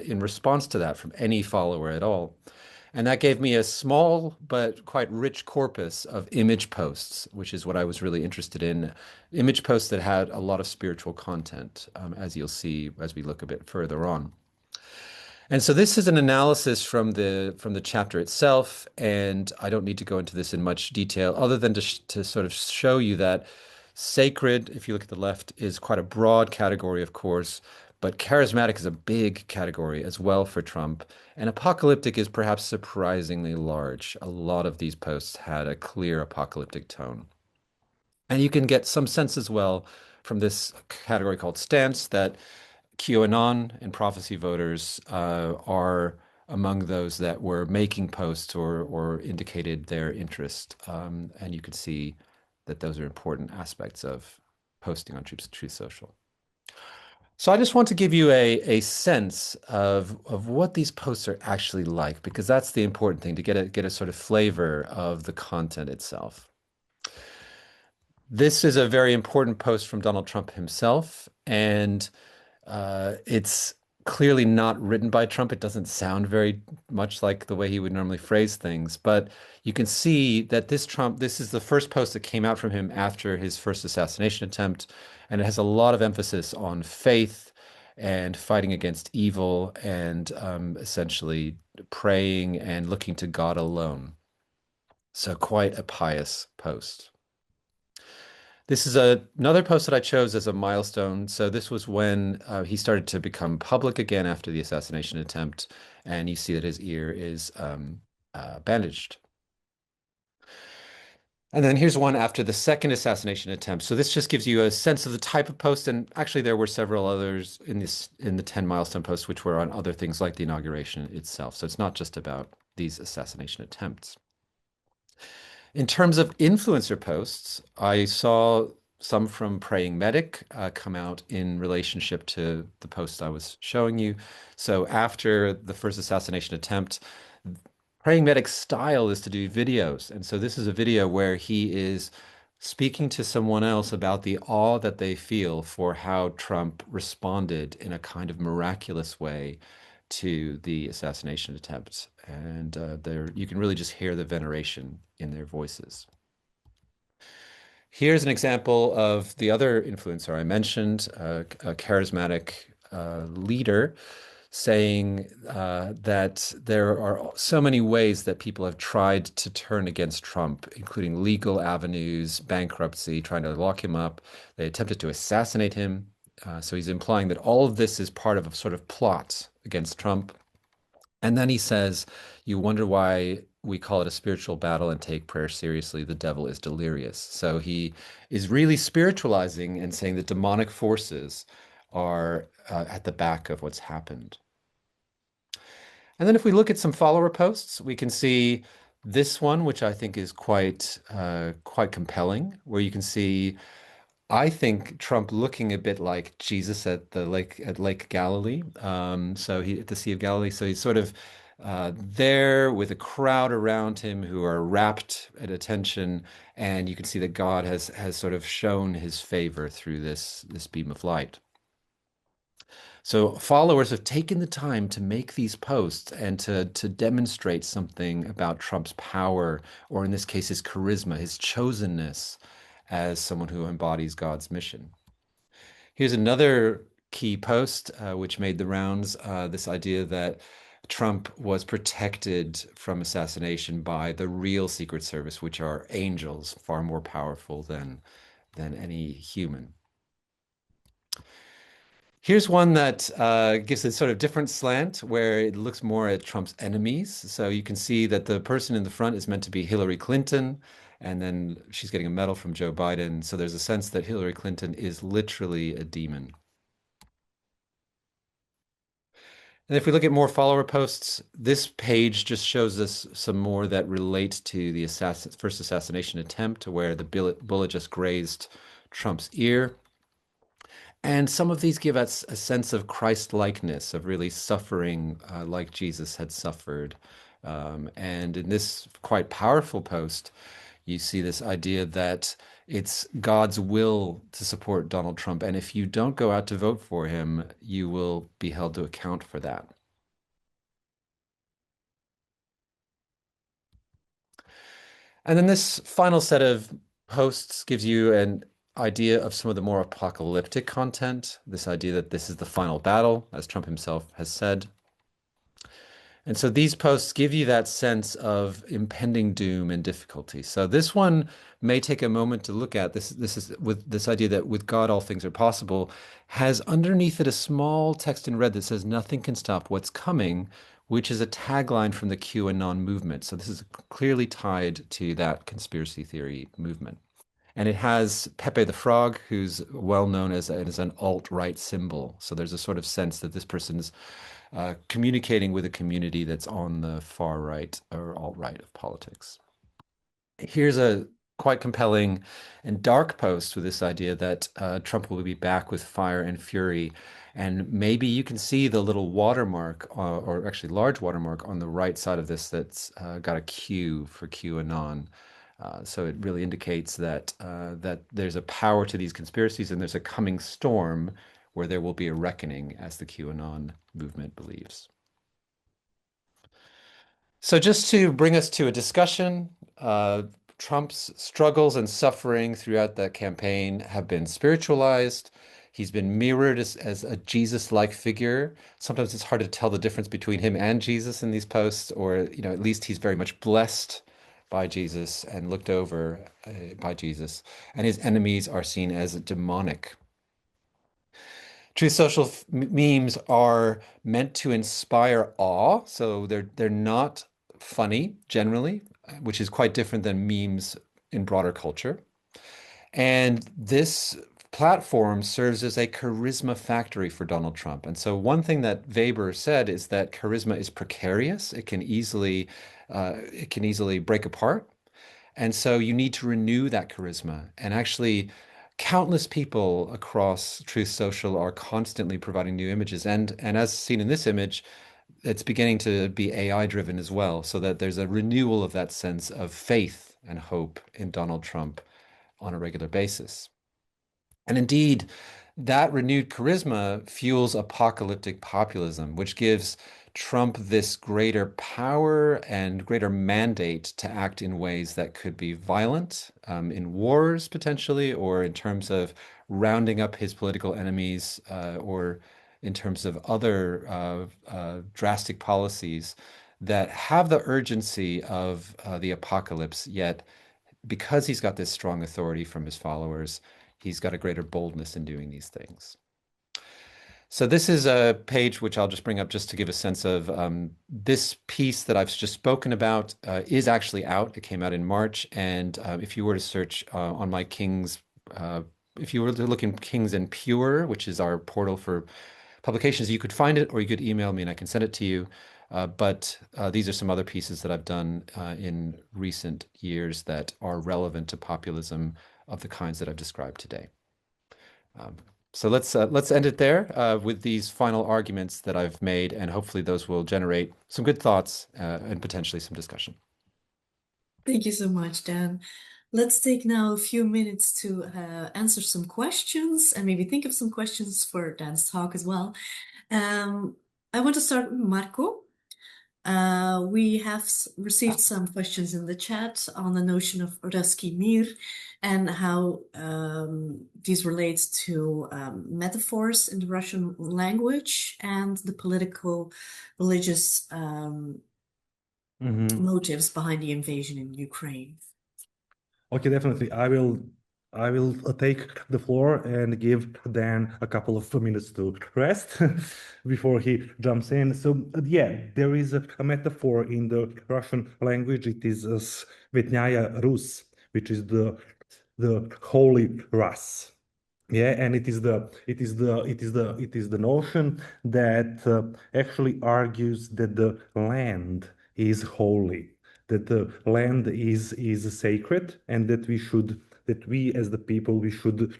in response to that from any follower at all. And that gave me a small but quite rich corpus of image posts, which is what I was really interested in. Image posts that had a lot of spiritual content, as you'll see as we look a bit further on. And so this is an analysis from the chapter itself, and I don't need to go into this in much detail other than to sort of show you that sacred, if you look at the left, is quite a broad category, of course, but charismatic is a big category as well for Trump. And apocalyptic is perhaps surprisingly large. A lot of these posts had a clear apocalyptic tone. And you can get some sense as well from this category called stance that QAnon and prophecy voters are among those that were making posts or indicated their interest. And you can see that those are important aspects of posting on Truth Social. So I just want to give you a sense of what these posts are actually like, because that's the important thing, to get a sort of flavor of the content itself. This is a very important post from Donald Trump himself, and it's clearly not written by Trump. It doesn't sound very much like the way he would normally phrase things, but you can see that this is the first post that came out from him after his first assassination attempt, and it has a lot of emphasis on faith and fighting against evil and essentially praying and looking to God alone. So quite a pious post. This is another post that I chose as a milestone. So this was when he started to become public again after the assassination attempt, and you see that his ear is bandaged. And then here's one after the second assassination attempt. So this just gives you a sense of the type of post, and actually there were several others in the 10 milestone posts which were on other things like the inauguration itself. So it's not just about these assassination attempts. In terms of influencer posts, I saw some from Praying Medic come out in relationship to the post I was showing you. So after the first assassination attempt, Praying Medic's style is to do videos. And so this is a video where he is speaking to someone else about the awe that they feel for how Trump responded in a kind of miraculous way to the assassination attempts. And you can really just hear the veneration in their voices. Here's an example of the other influencer I mentioned, a charismatic leader, saying that there are so many ways that people have tried to turn against Trump, including legal avenues, bankruptcy, trying to lock him up. They attempted to assassinate him. So he's implying that all of this is part of a sort of plot against Trump. And then he says, you wonder why we call it a spiritual battle and take prayer seriously. The devil is delirious. So he is really spiritualizing and saying that demonic forces are at the back of what's happened. And then if we look at some follower posts, we can see this one, which I think is quite compelling, where you can see, I think, Trump looking a bit like Jesus at Lake Galilee. So he at the Sea of Galilee. So he's sort of there with a crowd around him who are rapt at attention, and you can see that God has sort of shown his favor through this beam of light. So followers have taken the time to make these posts and to demonstrate something about Trump's power, or in this case, his charisma, his chosenness as someone who embodies God's mission. Here's another key post which made the rounds, this idea that Trump was protected from assassination by the real Secret Service, which are angels, far more powerful than any human. Here's one that gives a sort of different slant where it looks more at Trump's enemies. So you can see that the person in the front is meant to be Hillary Clinton, and then she's getting a medal from Joe Biden. So there's a sense that Hillary Clinton is literally a demon. And if we look at more follower posts, this page just shows us some more that relate to the first assassination attempt, where the bullet just grazed Trump's ear. And some of these give us a sense of Christ-likeness, of really suffering like Jesus had suffered. And in this quite powerful post, you see this idea that it's God's will to support Donald Trump. And if you don't go out to vote for him, you will be held to account for that. And then this final set of posts gives you an idea of some of the more apocalyptic content, this idea that this is the final battle, as Trump himself has said. And so these posts give you that sense of impending doom and difficulty. So this one may take a moment to look at. This is with this idea that with God all things are possible, has underneath it a small text in red that says nothing can stop what's coming, which is a tagline from the QAnon movement. So this is clearly tied to that conspiracy theory movement. And it has Pepe the Frog, who's well known as an alt-right symbol. So there's a sort of sense that this person's communicating with a community that's on the far right or alt-right of politics. Here's a quite compelling and dark post with this idea that Trump will be back with fire and fury. And maybe you can see the little watermark, or actually large watermark on the right side of this that's got a Q for QAnon. So it really indicates that that there's a power to these conspiracies and there's a coming storm where there will be a reckoning, as the QAnon movement believes. So just to bring us to a discussion, Trump's struggles and suffering throughout the campaign have been spiritualized. He's been mirrored as a Jesus-like figure. Sometimes it's hard to tell the difference between him and Jesus in these posts, or at least he's very much blessed by Jesus and looked over by Jesus. And his enemies are seen as demonic. Truth Social memes are meant to inspire awe, so they're not funny generally, which is quite different than memes in broader culture. And this platform serves as a charisma factory for Donald Trump. And so one thing that Weber said is that charisma is precarious. It can easily break apart. And so you need to renew that charisma. And actually, countless people across Truth Social are constantly providing new images. And as seen in this image, it's beginning to be AI driven as well, so that there's a renewal of that sense of faith and hope in Donald Trump on a regular basis. And indeed, that renewed charisma fuels apocalyptic populism, which gives Trump this greater power and greater mandate to act in ways that could be violent, in wars potentially, or in terms of rounding up his political enemies, or in terms of other drastic policies that have the urgency of the apocalypse, yet because he's got this strong authority from his followers, he's got a greater boldness in doing these things. So this is a page which I'll just bring up just to give a sense of this piece that I've just spoken about is actually out. It came out in March. And if you were to search on my King's, if you were to look in Kings and Pure, which is our portal for publications, you could find it, or you could email me and I can send it to you. But these are some other pieces that I've done in recent years that are relevant to populism of the kinds that I've described today. So let's end it there with these final arguments that I've made, and hopefully those will generate some good thoughts and potentially some discussion. Thank you so much, Dan. Let's take now a few minutes to answer some questions and maybe think of some questions for Dan's talk as well. I want to start with Marko. We have received some questions in the chat on the notion of Russki Mir and how these relates to metaphors in the Russian language and the political, religious motives behind the invasion in Ukraine. Okay, definitely. I will take the floor and give Dan a couple of minutes to rest before he jumps in. So yeah, there is a metaphor in the Russian language. It is Svetnaya Rus, which is the holy Rus. Yeah, and it is the notion that actually argues that the land is holy, that the land is sacred, and that we as the people, we should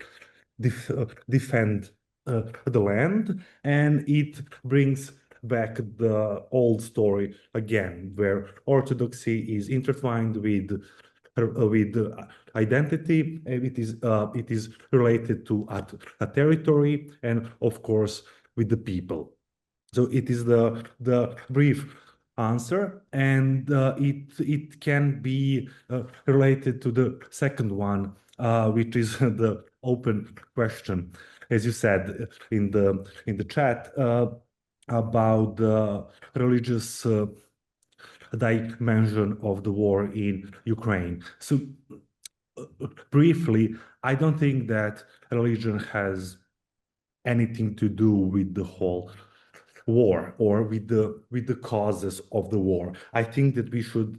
defend the land. And it brings back the old story again, where orthodoxy is intertwined with identity, and it is related to a territory, and of course with the people. So it is the brief answer, and it can be related to the second one, which is the open question, as you said in the chat, about the religious dimension of the war in Ukraine. So briefly, I don't think that religion has anything to do with the whole war or with the causes of the war. I think that we should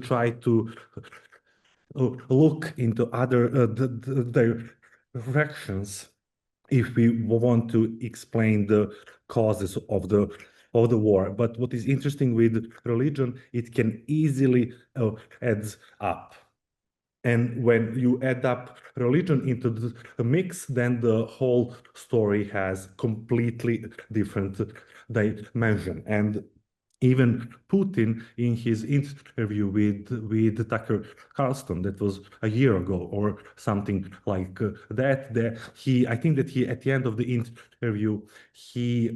try to look into other directions if we want to explain the causes of the war. But what is interesting with religion, it can easily add up. And when you add up religion into the mix, then the whole story has completely different dimension. And even Putin, in his interview with Tucker Carlson, that was a year ago or something like that, I think that he, at the end of the interview, he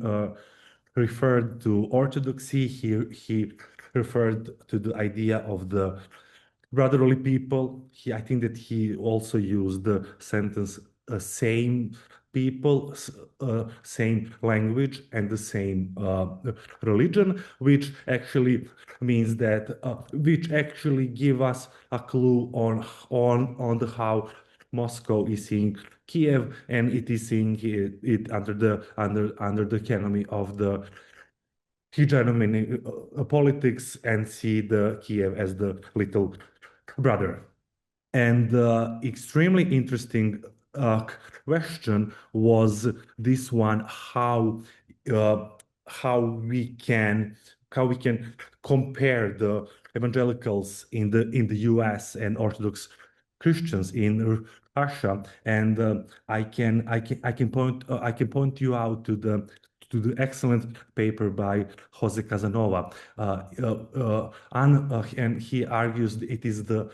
referred to orthodoxy. He referred to the idea of the brotherly people. I think that he also used the sentence same people, same language, and the same religion, which actually means that, which actually give us a clue on how Moscow is seeing Kiev, and it is seeing it under the canopy of the hegemony politics, and see the Kiev as the little brother. And the extremely interesting question was this one: uh, how we can compare the evangelicals in the U.S. and Orthodox Christians in Russia. And I can point you out to the excellent paper by Jose Casanova, and he argues it is the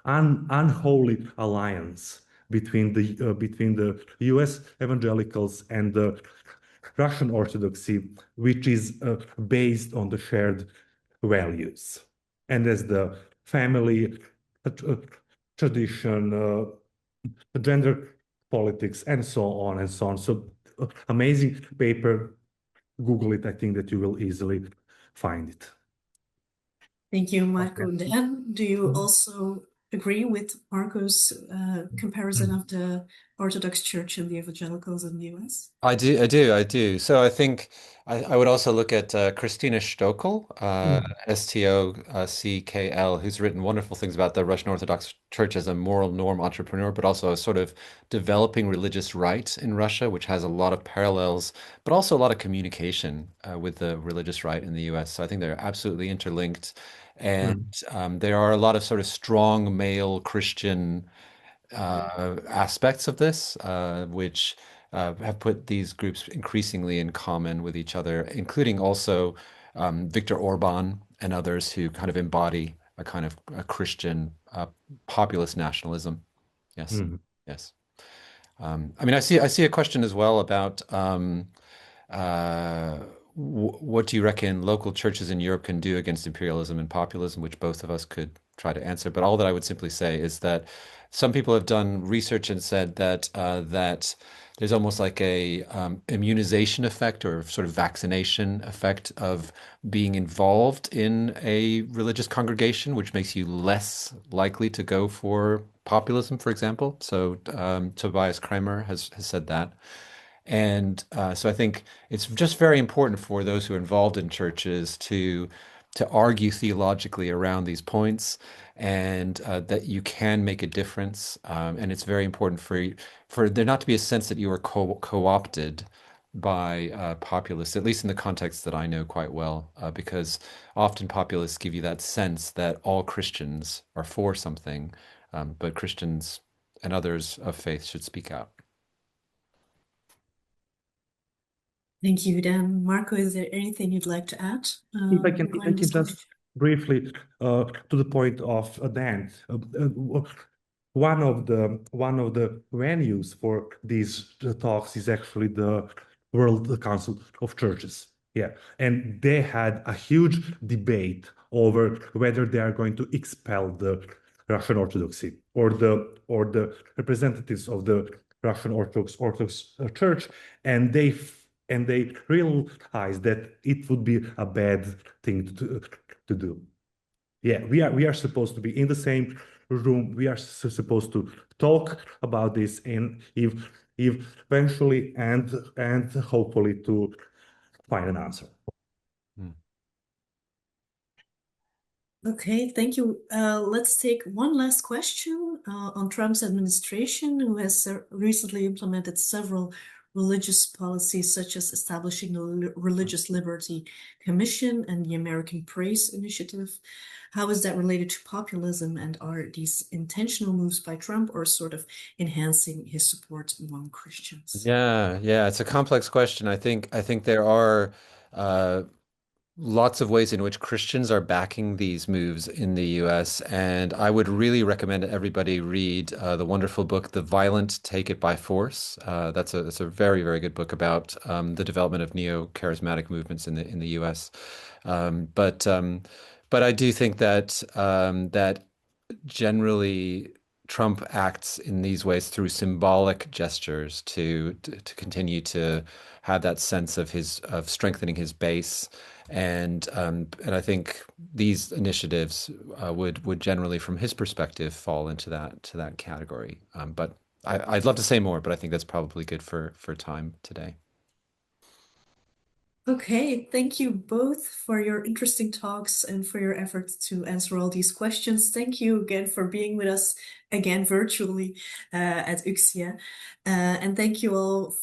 unholy alliance between the U.S. evangelicals and the Russian Orthodoxy, which is based on the shared values, and as the family, tradition, gender politics, and so on and so on. So amazing paper. Google it. I think that you will easily find it. Thank you, Marko. Dan, do you also agree with Marko's comparison of the Orthodox Church and the evangelicals in the US? I do. So I think I would also look at Christina Stokel, Stockl, who's written wonderful things about the Russian Orthodox Church as a moral norm entrepreneur, but also a sort of developing religious right in Russia, which has a lot of parallels, but also a lot of communication with the religious right in the US. So I think they're absolutely interlinked. And there are a lot of sort of strong male Christian aspects of this, which have put these groups increasingly in common with each other, including also Viktor Orban and others who kind of embody a kind of a Christian populist nationalism. Yes, yes. I mean, I see a question as well about what do you reckon local churches in Europe can do against imperialism and populism, which both of us could try to answer. But all that I would simply say is that some people have done research and said that that there's almost like a immunization effect or sort of vaccination effect of being involved in a religious congregation, which makes you less likely to go for populism, for example. So Tobias Kramer has said that. And so I think it's just very important for those who are involved in churches to argue theologically around these points, and that you can make a difference. And it's very important for there not to be a sense that you are co-opted by populists, at least in the context that I know quite well, because often populists give you that sense that all Christians are for something, but Christians and others of faith should speak out. Thank you, Dan. Marko, is there anything you'd like to add? If I can just briefly to the point of Dan, one of the venues for these talks is actually the World Council of Churches. Yeah, and they had a huge debate over whether they are going to expel the Russian Orthodoxy or the representatives of the Russian Orthodox Church, and they realized that it would be a bad thing to do. Yeah, we are supposed to be in the same room. We are supposed to talk about this, and if eventually and hopefully to find an answer. Okay, thank you. Let's take one last question on Trump's administration, who has recently implemented several religious policies, such as establishing the Religious Liberty Commission and the American Praise Initiative. How is that related to populism, and are these intentional moves by Trump or sort of enhancing his support among Christians? Yeah, it's a complex question. I think there are lots of ways in which Christians are backing these moves in the US, and I would really recommend everybody read the wonderful book "The Violent Take It by Force." That's a very, very good book about the development of neo-charismatic movements in the US. But I do think that that generally Trump acts in these ways through symbolic gestures to continue to have that sense of strengthening his base, and I think these initiatives would generally, from his perspective, fall into that category. But I'd love to say more, but I think that's probably good for time today. Okay, thank you both for your interesting talks and for your efforts to answer all these questions. Thank you again for being with us again virtually at UCSIA. And thank you all,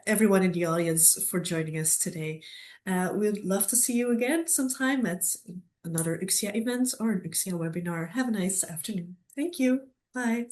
everyone in the audience, for joining us today. We'd love to see you again sometime at another UCSIA event or an UCSIA webinar. Have a nice afternoon. Thank you. Bye.